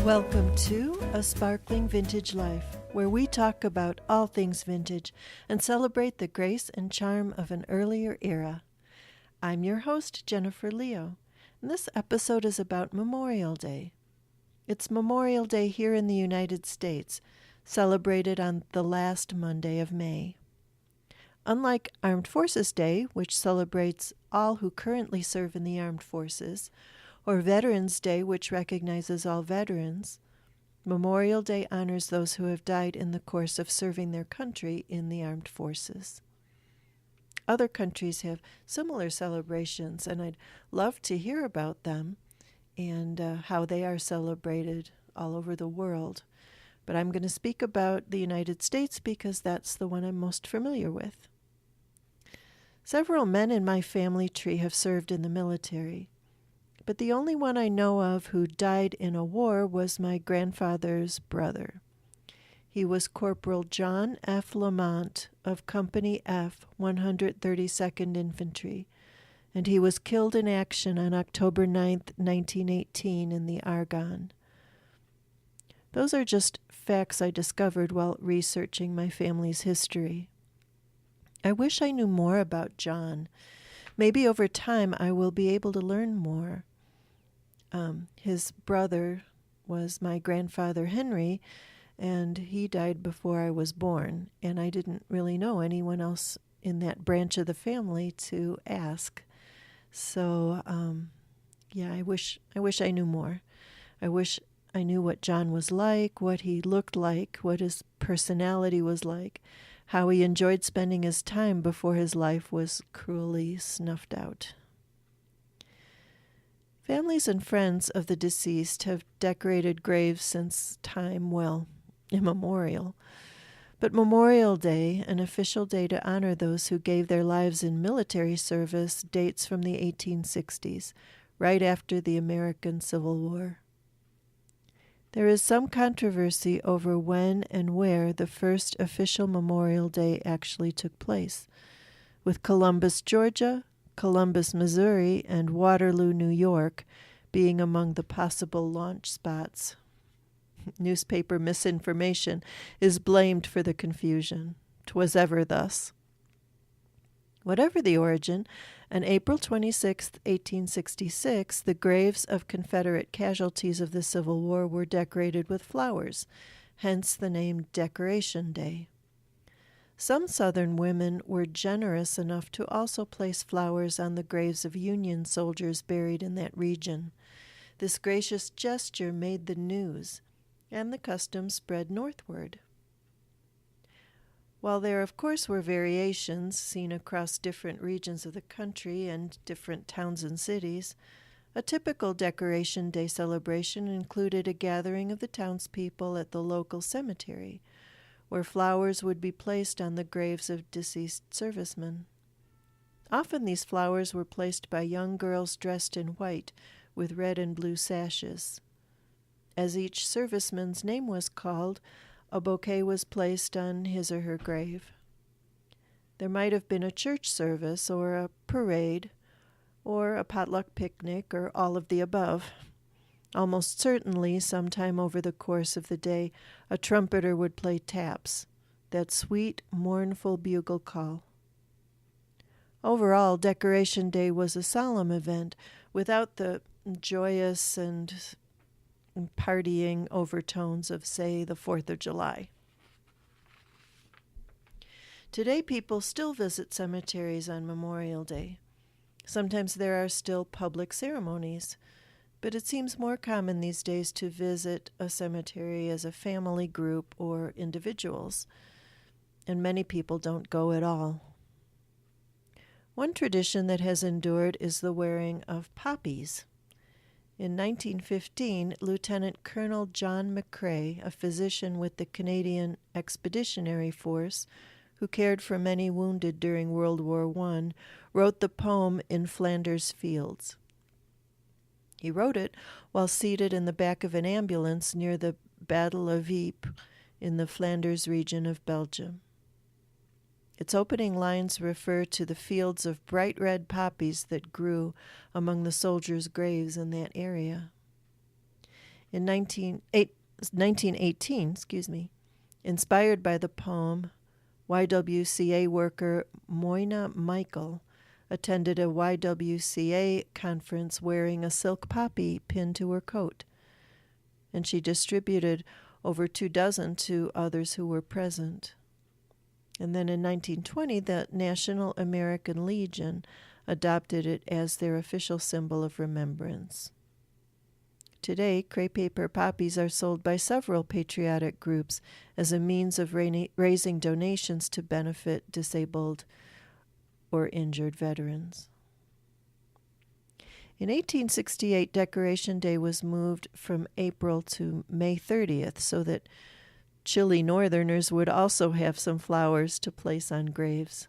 Welcome to A Sparkling Vintage Life, where we talk about all things vintage and celebrate the grace and charm of an earlier era. I'm your host, Jennifer Leo, and this episode is about Memorial Day. It's Memorial Day here in the United States, celebrated on the last Monday of May. Unlike Armed Forces Day, which celebrates all who currently serve in the armed forces, or Veterans Day, which recognizes all veterans, Memorial Day honors those who have died in the course of serving their country in the armed forces. Other countries have similar celebrations, and I'd love to hear about them and how they are celebrated all over the world. But I'm going to speak about the United States because that's the one I'm most familiar with. Several men in my family tree have served in the military, but the only one I know of who died in a war was my grandfather's brother. He was Corporal John F. Lamont of Company F, 132nd Infantry, and he was killed in action on October 9th, 1918 in the Argonne. Those are just facts I discovered while researching my family's history. I wish I knew more about John. Maybe over time I will be able to learn more. His brother was my grandfather Henry, and he died before I was born, and I didn't really know anyone else in that branch of the family to ask. So, I wish I knew more. I wish I knew what John was like, what he looked like, what his personality was like, how he enjoyed spending his time before his life was cruelly snuffed out. Families and friends of the deceased have decorated graves since time, immemorial. But Memorial Day, an official day to honor those who gave their lives in military service, dates from the 1860s, right after the American Civil War. There is some controversy over when and where the first official Memorial Day actually took place, with Columbus, Georgia, Columbus, Missouri, and Waterloo, New York being among the possible launch spots. Newspaper misinformation is blamed for the confusion. 'Twas ever thus. Whatever the origin, on April 26, 1866, the graves of Confederate casualties of the Civil War were decorated with flowers, hence the name Decoration Day. Some Southern women were generous enough to also place flowers on the graves of Union soldiers buried in that region. This gracious gesture made the news, and the custom spread northward. While there, of course, were variations seen across different regions of the country and different towns and cities, a typical Decoration Day celebration included a gathering of the townspeople at the local cemetery, where flowers would be placed on the graves of deceased servicemen. Often these flowers were placed by young girls dressed in white with red and blue sashes. As each serviceman's name was called, a bouquet was placed on his or her grave. There might have been a church service or a parade or a potluck picnic or all of the above. Almost certainly, sometime over the course of the day, a trumpeter would play taps, that sweet, mournful bugle call. Overall, Decoration Day was a solemn event without the joyous and partying overtones of, say, the 4th of July. Today, people still visit cemeteries on Memorial Day. Sometimes there are still public ceremonies, but it seems more common these days to visit a cemetery as a family group or individuals, and many people don't go at all. One tradition that has endured is the wearing of poppies. In 1915, Lieutenant Colonel John McCrae, a physician with the Canadian Expeditionary Force, who cared for many wounded during World War I, wrote the poem In Flanders Fields. He wrote it while seated in the back of an ambulance near the Battle of Ypres in the Flanders region of Belgium. Its opening lines refer to the fields of bright red poppies that grew among the soldiers' graves in that area. In 1918, inspired by the poem, YWCA worker Moina Michael attended a YWCA conference wearing a silk poppy pinned to her coat, and she distributed over 24 to others who were present. And then in 1920, the National American Legion adopted it as their official symbol of remembrance. Today, crepe paper poppies are sold by several patriotic groups as a means of raising donations to benefit disabled or injured veterans. In 1868, Decoration Day was moved from April to May 30th so that chilly northerners would also have some flowers to place on graves.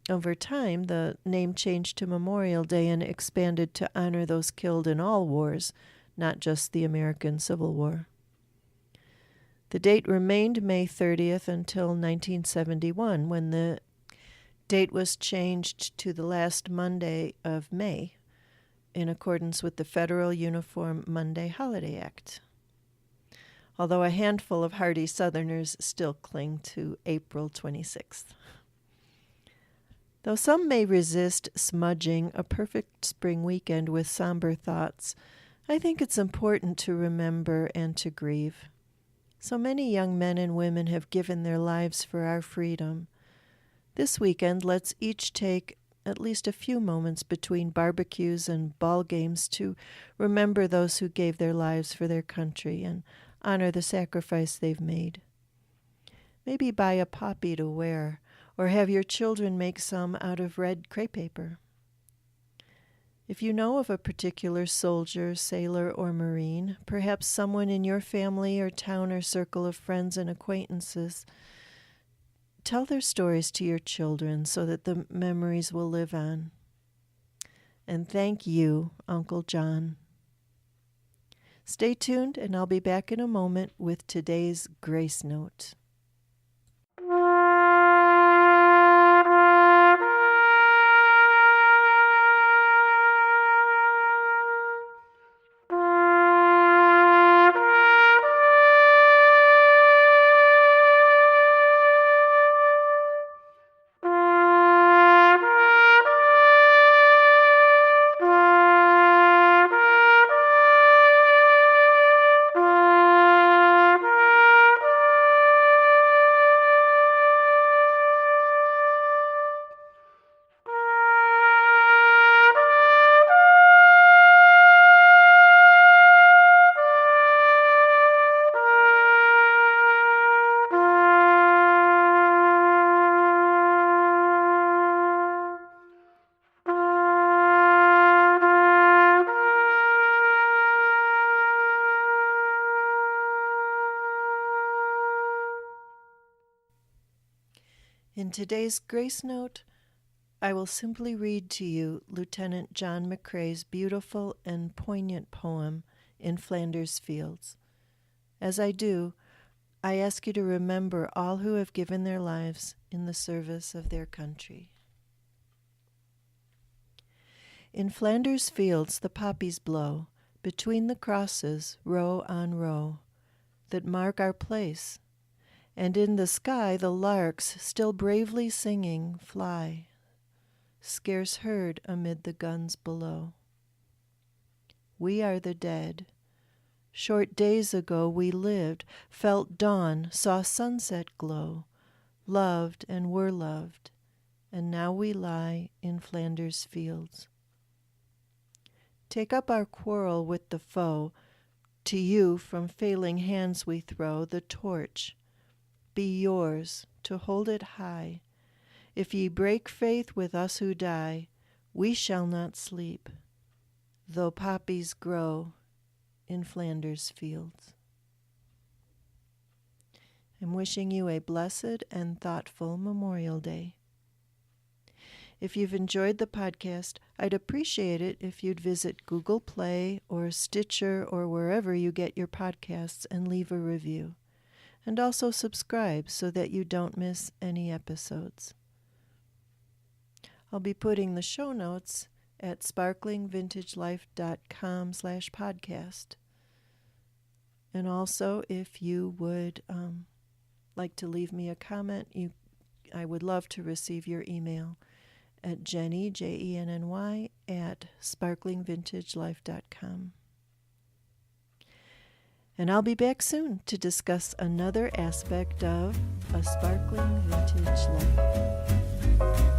Over time, the name changed to Memorial Day and expanded to honor those killed in all wars, not just the American Civil War. The date remained May 30th until 1971, when the date was changed to the last Monday of May, in accordance with the Federal Uniform Monday Holiday Act. Although a handful of hardy Southerners still cling to April 26th. Though some may resist smudging a perfect spring weekend with somber thoughts, I think it's important to remember and to grieve. So many young men and women have given their lives for our freedom. This weekend, let's each take at least a few moments between barbecues and ball games to remember those who gave their lives for their country and honor the sacrifice they've made. Maybe buy a poppy to wear, or have your children make some out of red crepe paper. If you know of a particular soldier, sailor, or Marine, perhaps someone in your family or town or circle of friends and acquaintances, tell their stories to your children so that the memories will live on. And thank you, Uncle John. Stay tuned, and I'll be back in a moment with today's Grace Note. In today's Grace Note, I will simply read to you Lieutenant John McCrae's beautiful and poignant poem, In Flanders Fields. As I do, I ask you to remember all who have given their lives in the service of their country. In Flanders Fields the poppies blow, between the crosses, row on row, that mark our place. And in the sky the larks, still bravely singing, fly, scarce heard amid the guns below. We are the dead. Short days ago we lived, felt dawn, saw sunset glow, loved and were loved, and now we lie in Flanders Fields. Take up our quarrel with the foe. To you from failing hands we throw the torch. Be yours to hold it high. If ye break faith with us who die, we shall not sleep, though poppies grow in Flanders Fields. I'm wishing you a blessed and thoughtful Memorial Day. If you've enjoyed the podcast, I'd appreciate it if you'd visit Google Play or Stitcher or wherever you get your podcasts and leave a review. And also subscribe so that you don't miss any episodes. I'll be putting the show notes at sparklingvintagelife.com/podcast. And also, if you would like to leave me a comment, I would love to receive your email at Jenny, Jenny, at sparklingvintagelife.com. And I'll be back soon to discuss another aspect of a sparkling vintage life.